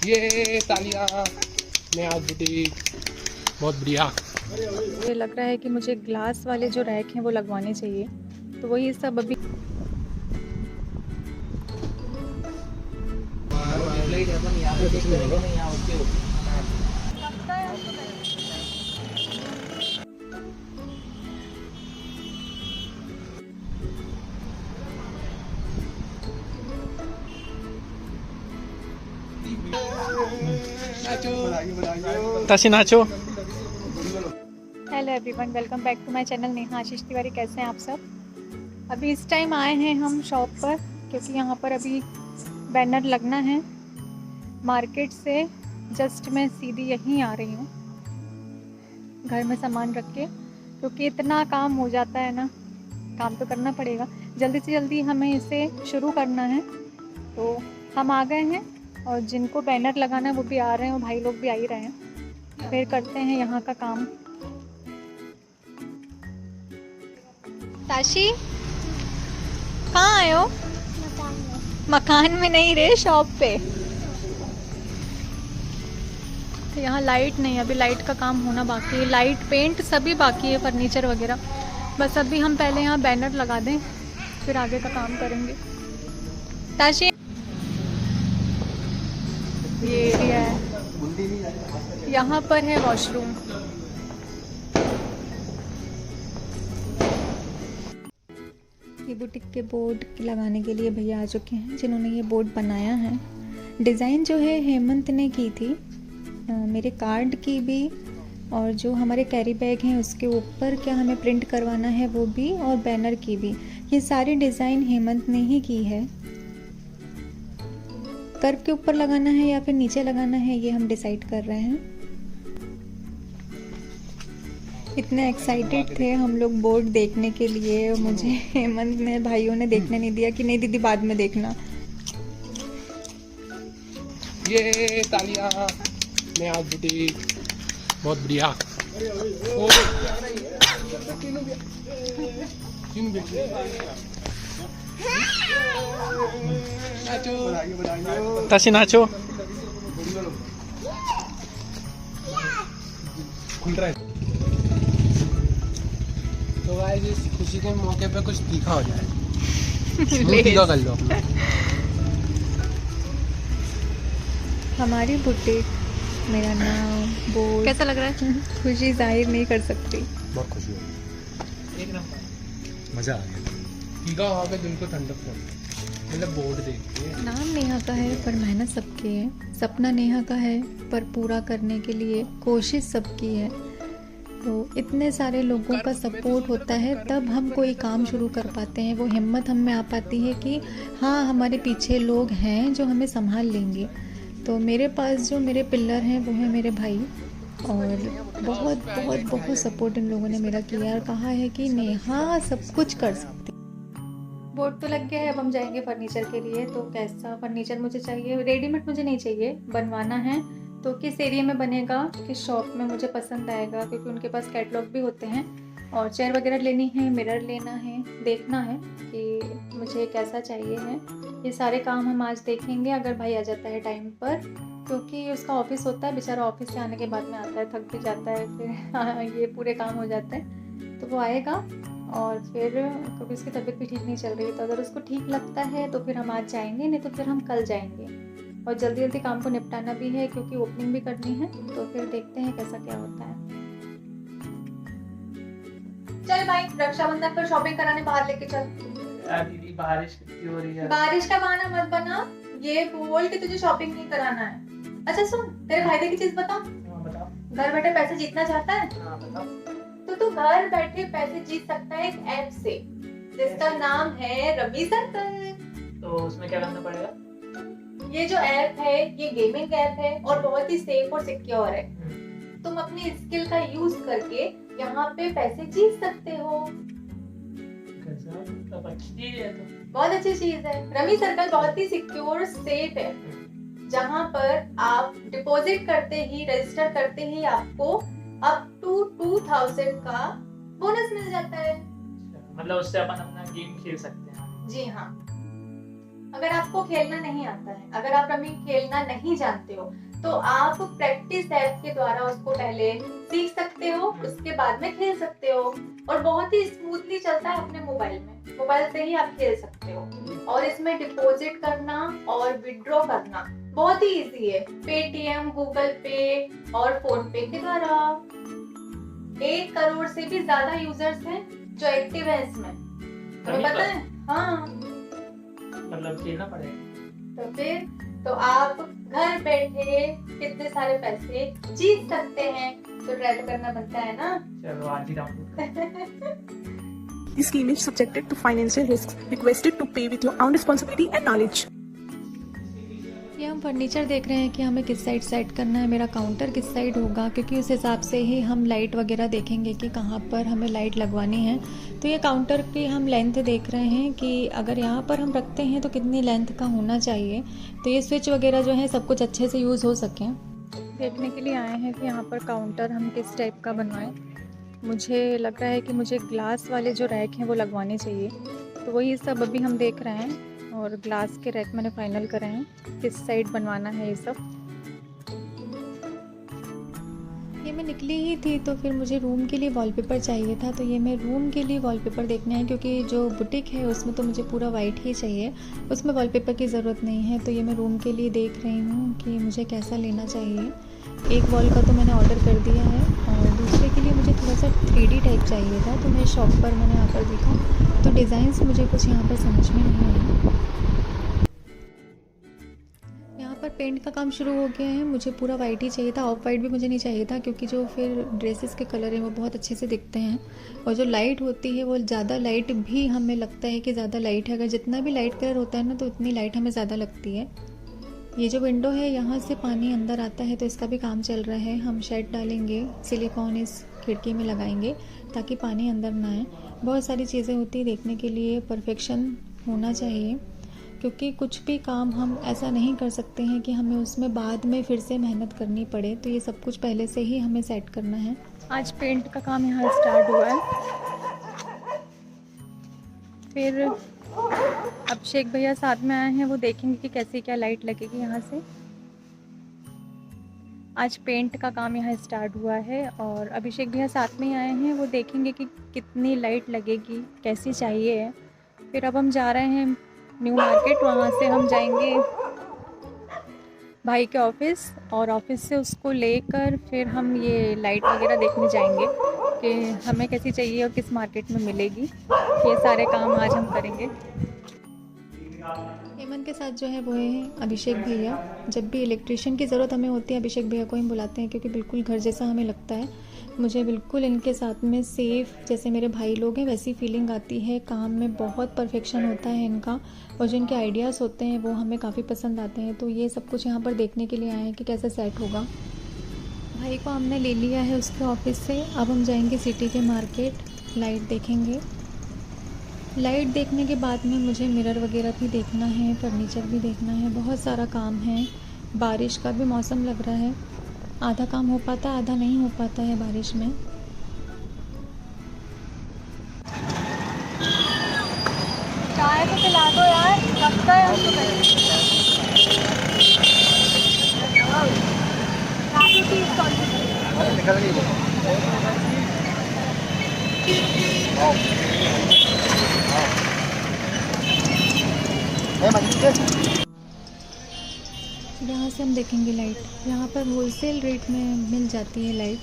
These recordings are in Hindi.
ये तालियां नया बुटीक बहुत बढ़िया। मुझे लग रहा है कि मुझे ग्लास वाले जो रैक हैं वो लगवाने चाहिए, तो वही सब अभी ताशी नाचो। Hello everyone, welcome back to my channel Neha Ashish Tiwari. कैसे हैं आप सब? अभी इस टाइम आए हैं हम शॉप पर, क्योंकि यहाँ पर अभी बैनर लगना है। मार्केट से जस्ट मैं सीधी यहीं आ रही हूँ घर में सामान रख के, क्योंकि इतना काम हो जाता है ना, काम तो करना पड़ेगा। जल्दी से जल्दी हमें इसे शुरू करना है, तो हम आ गए हैं और जिनको बैनर लगाना है वो भी आ रहे हैं और भाई लोग भी आ ही रहे हैं। फिर करते हैं यहाँ का काम। ताशी, कहाँ आए हो? मकान में नहीं रे, शॉप पे। तो यहाँ लाइट नहीं, अभी लाइट का काम होना बाकी है। लाइट, पेंट सभी बाकी है, फर्नीचर वगैरह। बस अभी हम पहले यहाँ बैनर लगा दें, फिर आगे का काम करेंगे। ताशी, ये एरिया है, यहाँ पर है वॉशरूम। ये बुटीक के बोर्ड लगाने के लिए भैया आ चुके हैं, जिन्होंने ये बोर्ड बनाया है। डिज़ाइन जो है हेमंत ने की थी, मेरे कार्ड की भी, और जो हमारे कैरी बैग हैं उसके ऊपर क्या हमें प्रिंट करवाना है वो भी, और बैनर की भी। ये सारी डिज़ाइन हेमंत ने ही की है। कर्व के ऊपर लगाना है या फिर नीचे लगाना है, ये हम डिसाइड कर रहे हैं। इतने एक्साइटेड थे हम लोग बोर्ड देखने के लिए, मुझे हेमंत ने, भाइयों ने देखने नहीं दिया कि नहीं दीदी बाद में देखना। ये तालियां नया बुटीक बहुत बढ़िया। ताशी नाचो। तो गाइस, इस खुशी के मौके पे कुछ तीखा हो जाए। तीखा कर लो अपना। हमारी बुटीक, मेरा नाम, बोर्ड। कैसा लग रहा है? खुशी जाहिर नहीं कर सकती। बहुत खुशी हो रही, एक नंबर मजा आ गया। तीखा वहाँ पे दिल को ठंडक पहुंची। मतलब बोर्ड देख के नाम नेहा का है पर मेहनत सबकी है, सपना नेहा का है पर पूरा करने के लिए कोशिश सबकी है। तो इतने सारे लोगों का सपोर्ट होता है तब हम कोई काम शुरू कर पाते हैं। वो हिम्मत हम में आ पाती है कि हाँ, हमारे पीछे लोग हैं जो हमें संभाल लेंगे। तो मेरे पास जो मेरे पिलर हैं वो है मेरे भाई, और बहुत बहुत बहुत सपोर्ट इन लोगों ने मेरा किया और कहा है कि नेहा सब कुछ कर सकती। बोर्ड तो लग गया है, अब हम जाएंगे फर्नीचर के लिए। तो कैसा फर्नीचर मुझे चाहिए? रेडीमेड मुझे नहीं चाहिए, बनवाना है। तो किस एरिया में बनेगा, किस शॉप में मुझे पसंद आएगा, क्योंकि उनके पास कैटलॉग भी होते हैं। और चेयर वगैरह लेनी है, मिरर लेना है, देखना है कि मुझे कैसा चाहिए है। ये सारे काम हम आज देखेंगे, अगर भाई आ जाता है टाइम पर, क्योंकि उसका ऑफिस होता है। बेचारा ऑफिस से आने के बाद में आता है, थक भी जाता है, फिर ये पूरे काम हो जाते हैं। तो वो आएगा और फिर, क्योंकि उसकी तबीयत भी ठीक नहीं चल रही, तो अगर उसको ठीक लगता है तो फिर हम आज जाएंगे, नहीं तो फिर हम कल जाएंगे। और जल्दी जल्दी काम को निपटाना भी है, क्योंकि ओपनिंग भी करनी है। तो फिर देखते हैं कैसा क्या होता है। चल भाई, रक्षाबंधन पर शॉपिंग कराने बाहर लेके चल। दीदी बारिश कितनी हो रही है। बारिश का बहाना मत बना, ये बोल के तुझे शॉपिंग नहीं कराना है। अच्छा सुन, तेरे फायदे की चीज बता। बताओ। घर बैठे पैसे जीतना चाहता है? हाँ बताओ। तो तू घर बैठे पैसे जीत सकता है एक ऐप से, जिसका नाम है रमी सर्कल। तो उसमें क्या करना पड़ेगा? ये जो ऐप है ये गेमिंग ऐप है और बहुत ही सेफ और सिक्योर है। तुम अपनी स्किल का यूज करके यहाँ पे पैसे जीत सकते हो। तो अच्छी चीज है। तो बहुत अच्छी चीज है। रमी सर्कल बहुत ही सिक्योर, सेफ है, जहाँ पर आप डिपॉजिट करते ही, रजिस्टर करते ही आपको अप टू 2000 का बोनस मिल जाता है। मतलब उससे अपन अपना गेम खेल सकते हैं। जी हाँ। अगर आपको खेलना नहीं आता है, अगर आप रमी खेलना नहीं जानते हो, तो आप प्रैक्टिस ऐप के द्वारा उसको पहले सीख सकते हो, उसके बाद में खेल सकते हो। और बहुत ही स्मूथली चलता है अपने मोबाइल में, मोबाइल से ही आप खेल सकते हो। और इसमें डिपॉजिट करना और विड्रॉ करना बहुत ही इजी है, पेटीएम, गूगल पे और फोन पे के द्वारा। 1 करोड़ से भी ज्यादा यूजर्स हैं जो एक्टिव है इसमें, तुम्हें पता है? हाँ, मतलब खेलना पड़ेगा। तो फिर तो आप घर बैठे कितने सारे पैसे जीत सकते हैं, तो ट्राई करना बनता है ना। चलो आज ही download. This scheme is subjected to financial risks. Requested to pay with your own responsibility and knowledge. ये हम फर्नीचर देख रहे हैं कि हमें किस साइड सेट करना है, मेरा काउंटर किस साइड होगा, क्योंकि उस हिसाब से ही हम लाइट वगैरह देखेंगे कि कहाँ पर हमें लाइट लगवानी है। तो ये काउंटर की हम लेंथ देख रहे हैं कि अगर यहाँ पर हम रखते हैं तो कितनी लेंथ का होना चाहिए, तो ये स्विच वगैरह जो है सब कुछ अच्छे से यूज़ हो सकें। देखने के लिए आए हैं कि यहाँ पर काउंटर हम किस टाइप का बनवाएं। मुझे लग रहा है कि मुझे ग्लास वाले जो रैक हैं वो लगवाने चाहिए, तो वही सब अभी हम देख रहे हैं। और ग्लास के रैक मैंने फाइनल करे हैं, किस साइड बनवाना है ये सब। ये मैं निकली ही थी तो फिर मुझे रूम के लिए वॉलपेपर चाहिए था, तो ये मैं रूम के लिए वॉलपेपर देखना है, क्योंकि जो बुटीक है उसमें तो मुझे पूरा वाइट ही चाहिए, उसमें वॉलपेपर की ज़रूरत नहीं है। तो ये मैं रूम के लिए देख रही हूँ कि मुझे कैसा लेना चाहिए। एक वॉल का तो मैंने ऑर्डर कर दिया है और दूसरे के लिए मुझे थोड़ा सा 3D टाइप चाहिए था, तो मैं शॉप पर मैंने आकर देखा तो डिज़ाइंस मुझे कुछ यहाँ पर समझ में नहीं आया। यहाँ पर पेंट का काम शुरू हो गया है, मुझे पूरा वाइट ही चाहिए था, ऑफ वाइट भी मुझे नहीं चाहिए था, क्योंकि जो फिर ड्रेसेस के कलर हैं वो बहुत अच्छे से दिखते हैं। और जो लाइट होती है वो ज़्यादा लाइट भी हमें लगता है कि ज़्यादा लाइट है, अगर जितना भी लाइट कलर होता है ना तो उतनी लाइट हमें ज़्यादा लगती है। ये जो विंडो है यहाँ से पानी अंदर आता है, तो इसका भी काम चल रहा है। हम शेड डालेंगे, सिलिकॉन इस खिड़की में लगाएंगे ताकि पानी अंदर ना आए। बहुत सारी चीज़ें होती है देखने के लिए, परफेक्शन होना चाहिए, क्योंकि कुछ भी काम हम ऐसा नहीं कर सकते हैं कि हमें उसमें बाद में फिर से मेहनत करनी पड़े, तो ये सब कुछ पहले से ही हमें सेट करना है। आज पेंट का काम यहाँ स्टार्ट हुआ है। फिर अभिषेक भैया साथ में आए हैं, वो देखेंगे कि कैसे क्या लाइट लगेगी यहाँ से। आज पेंट का काम यहाँ स्टार्ट हुआ है और अभिषेक भैया साथ में ही आए हैं, वो देखेंगे कि कितनी लाइट लगेगी, कैसी चाहिए है। फिर अब हम जा रहे हैं न्यू मार्केट, वहाँ से हम जाएंगे भाई के ऑफिस और ऑफिस से उसको लेकर फिर हम ये लाइट वगैरह देखने जाएंगे कि हमें कैसी चाहिए और किस मार्केट में मिलेगी। ये सारे काम आज हम करेंगे। हेमंत के साथ जो है वो है अभिषेक भैया। जब भी इलेक्ट्रिशियन की ज़रूरत हमें होती है अभिषेक भैया को ही बुलाते हैं, क्योंकि बिल्कुल घर जैसा हमें लगता है। मुझे बिल्कुल इनके साथ में सेफ़, जैसे मेरे भाई लोग हैं वैसी फीलिंग आती है। काम में बहुत परफेक्शन होता है इनका और जो इनके आइडियाज़ होते हैं वो हमें काफ़ी पसंद आते हैं। तो ये सब कुछ यहाँ पर देखने के लिए आए हैं कि कैसे सेट होगा। भाई को हमने ले लिया है उसके ऑफिस से, अब हम जाएंगे सिटी के मार्केट, लाइट देखेंगे। लाइट देखने के बाद में मुझे मिरर वगैरह भी देखना है, फर्नीचर भी देखना है, बहुत सारा काम है। बारिश का भी मौसम लग रहा है, आधा काम हो पाता आधा नहीं हो पाता है बारिश में। चाय तो पिला दो यार, लगता है यहाँ से हम देखेंगे लाइट। यहाँ पर होलसेल रेट में मिल जाती है लाइट,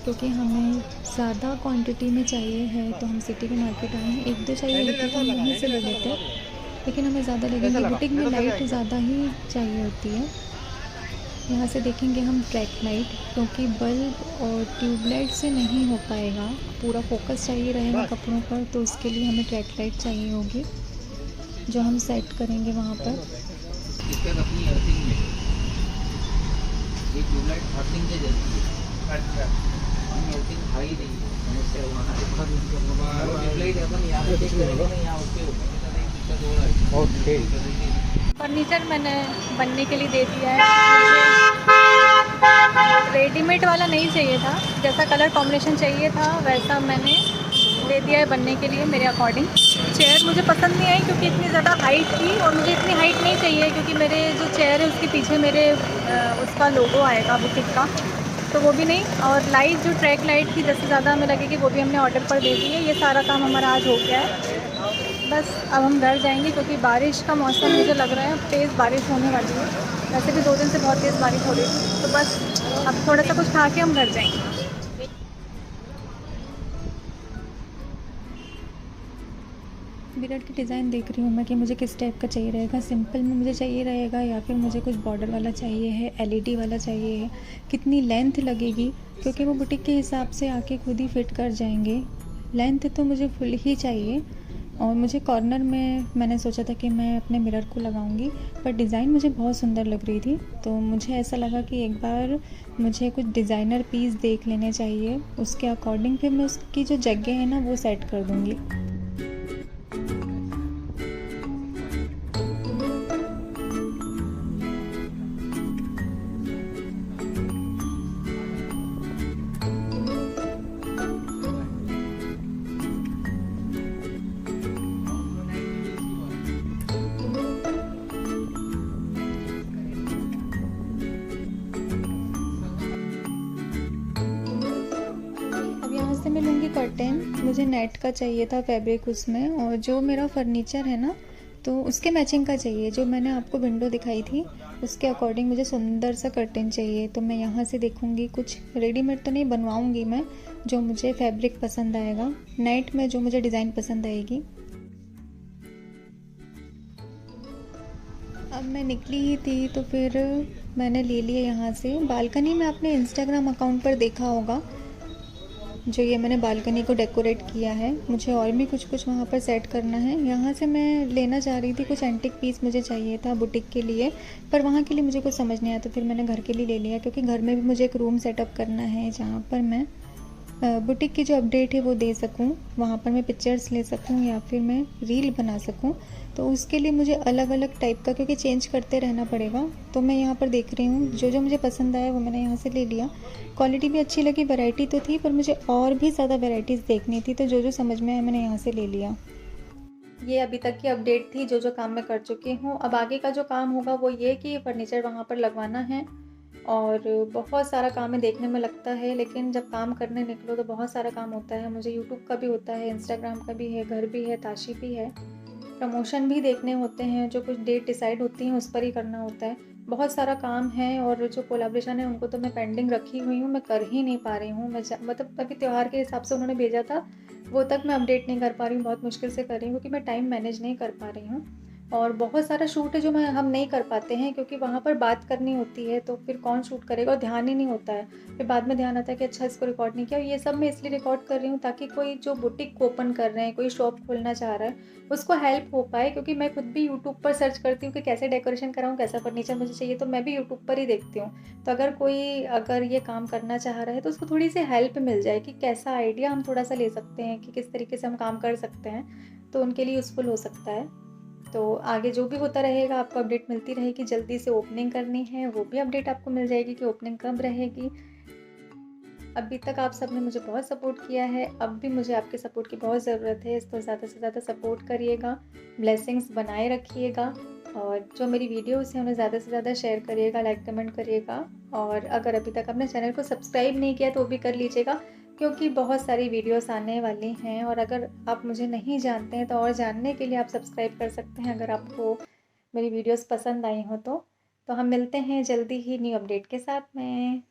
क्योंकि हमें ज़्यादा क्वांटिटी में चाहिए है तो हम सिटी के मार्केट आए हैं। 1-2 चाहिए होती तो हम यहीं से ले लेते, लेकिन हमें ज़्यादा लगेगी। बुटीक में लाइट ज़्यादा ही चाहिए होती है। यहाँ से देखेंगे हम ट्रैक लाइट, क्योंकि बल्ब और ट्यूबलाइट से नहीं हो पाएगा, पूरा फोकस चाहिए रहेगा कपड़ों पर, तो उसके लिए हमें ट्रैक लाइट चाहिए होगी जो हम सेट करेंगे वहाँ पर। अपनी अर्थिंग में ये ट्यूबलाइट अर्थिंग से जलती है। अच्छा, हम अर्थिंग खाई नहीं है, समस्या वहाँ ट्यूबलाइट अपन यहाँ पे देख रहे हैं, यहाँ उसके ओके। फर्नीचर मैंने बनने के लिए दे दिया है। मुझे रेडीमेड वाला नहीं चाहिए था, जैसा कलर कॉम्बिनेशन चाहिए था वैसा मैंने दे दिया है बनने के लिए मेरे अकॉर्डिंग। चेयर मुझे पसंद नहीं आई क्योंकि इतनी ज़्यादा हाइट थी और मुझे इतनी हाइट नहीं चाहिए क्योंकि मेरे जो चेयर है उसके पीछे मेरे उसका लोगो आएगा बुटीक का, तो वो भी नहीं। और लाइट जो ट्रैक लाइट थी जैसे ज़्यादा हमें लगेगी वो भी हमने ऑर्डर पर दे दी है। ये सारा काम हमारा आज हो गया है। बस अब हम घर जाएंगे क्योंकि बारिश का मौसम मुझे लग रहा है अब तेज़ बारिश होने वाली है। वैसे भी 2 दिन से बहुत तेज़ बारिश हो रही थी, तो बस अब थोड़ा सा कुछ खा के हम घर जाएंगे। मिरर की डिज़ाइन देख रही हूँ मैं कि मुझे किस टाइप का चाहिए रहेगा। सिंपल में मुझे चाहिए रहेगा या फिर मुझे कुछ बॉर्डर वाला चाहिए है, एलईडी वाला चाहिए है, कितनी लेंथ लगेगी क्योंकि वो बुटीक के हिसाब से आके खुद ही फिट कर जाएंगे। लेंथ तो मुझे फुल ही चाहिए और मुझे कॉर्नर में मैंने सोचा था कि मैं अपने मिरर को लगाऊंगी, पर डिज़ाइन मुझे बहुत सुंदर लग रही थी तो मुझे ऐसा लगा कि एक बार मुझे कुछ डिज़ाइनर पीस देख लेने चाहिए, उसके अकॉर्डिंग फिर मैं उसकी जो जगह है ना वो सेट कर दूँगी। से मैं लूँगी कर्टेन, मुझे नेट का चाहिए था फैब्रिक उसमें, और जो मेरा फर्नीचर है ना तो उसके मैचिंग का चाहिए। जो मैंने आपको विंडो दिखाई थी उसके अकॉर्डिंग मुझे सुंदर सा कर्टेन चाहिए, तो मैं यहाँ से देखूँगी। कुछ रेडीमेड तो नहीं बनवाऊँगी मैं, जो मुझे फैब्रिक पसंद आएगा, नेट में जो मुझे डिज़ाइन पसंद आएगी। अब मैं निकली ही थी तो फिर मैंने ले लिया यहाँ से। बालकनी में आपने इंस्टाग्राम अकाउंट पर देखा होगा जो ये मैंने बालकनी को डेकोरेट किया है। मुझे और भी कुछ वहाँ पर सेट करना है। यहाँ से मैं लेना चाह रही थी, कुछ एंटिक पीस मुझे चाहिए था बुटीक के लिए, पर वहाँ के लिए मुझे कुछ समझ नहीं आया तो फिर मैंने घर के लिए ले लिया, क्योंकि घर में भी मुझे एक रूम सेटअप करना है जहाँ पर मैं बुटीक की जो अपडेट है वो दे सकूँ, वहाँ पर मैं पिक्चर्स ले सकूँ या फिर मैं रील बना सकूँ। तो उसके लिए मुझे अलग अलग टाइप का, क्योंकि चेंज करते रहना पड़ेगा, तो मैं यहाँ पर देख रही हूँ। जो जो मुझे पसंद आया वो मैंने यहाँ से ले लिया। क्वालिटी भी अच्छी लगी, वैरायटी तो थी, पर मुझे और भी ज़्यादा वैरायटीज़ देखनी थी, तो जो जो समझ में आया मैंने यहाँ से ले लिया। ये अभी तक की अपडेट थी, जो जो काम मैं कर चुकी हूँ। अब आगे का जो काम होगा वो ये कि फर्नीचर वहाँ पर लगवाना है, और बहुत सारा काम है, देखने में लगता है, लेकिन जब काम करने निकलो तो बहुत सारा काम होता है। मुझे यूट्यूब का भी होता है, इंस्टाग्राम का भी है, घर भी है, ताशी भी है, प्रमोशन भी देखने होते हैं, जो कुछ डेट डिसाइड होती हैं उस पर ही करना होता है। बहुत सारा काम है, और जो कोलैबोरेशन है उनको तो मैं पेंडिंग रखी हुई हूँ, मैं कर ही नहीं पा रही हूँ। मैं मतलब अभी त्यौहार के हिसाब से उन्होंने भेजा था, वो तक मैं अपडेट नहीं कर पा रही हूँ, बहुत मुश्किल से कर रही हूँ क्योंकि मैं टाइम मैनेज नहीं कर पा रही हूँ। और बहुत सारा शूट है जो हम नहीं कर पाते हैं, क्योंकि वहाँ पर बात करनी होती है, तो फिर कौन शूट करेगा, और ध्यान ही नहीं होता है। फिर बाद में ध्यान आता है कि अच्छा इसको रिकॉर्ड नहीं किया। ये सब मैं इसलिए रिकॉर्ड कर रही हूँ ताकि कोई जो बुटीक ओपन कर रहे हैं, कोई शॉप खोलना चाह रहा है, उसको हेल्प हो पाए। क्योंकि मैं खुद भी यूट्यूब पर सर्च करती हूँ कि कैसे डेकोरेशन कराऊँ, कैसा फर्नीचर मुझे चाहिए, तो मैं भी यूट्यूब पर ही देखती हूँ। तो अगर ये काम करना चाह रहा है तो उसको थोड़ी सी हेल्प मिल जाए कि कैसा आइडिया हम थोड़ा सा ले सकते हैं, कि किस तरीके से हम काम कर सकते हैं, तो उनके लिए यूज़फुल हो सकता है। तो आगे जो भी होता रहेगा आपको अपडेट मिलती रहेगी। जल्दी से ओपनिंग करनी है, वो भी अपडेट आपको मिल जाएगी कि ओपनिंग कब रहेगी। अभी तक आप सब ने मुझे बहुत सपोर्ट किया है, अब भी मुझे आपके सपोर्ट की बहुत ज़रूरत है, तो ज़्यादा से ज़्यादा सपोर्ट करिएगा, ब्लेसिंग्स बनाए रखिएगा, और जो मेरी वीडियोस हैं उन्हें ज़्यादा से ज़्यादा शेयर करिएगा, लाइक कमेंट करिएगा। और अगर अभी तक आपने चैनल को सब्सक्राइब नहीं किया तो वो भी कर लीजिएगा, क्योंकि बहुत सारी वीडियोस आने वाली हैं। और अगर आप मुझे नहीं जानते हैं तो और जानने के लिए आप सब्सक्राइब कर सकते हैं, अगर आपको मेरी वीडियोस पसंद आई हो तो हम मिलते हैं जल्दी ही न्यू अपडेट के साथ में।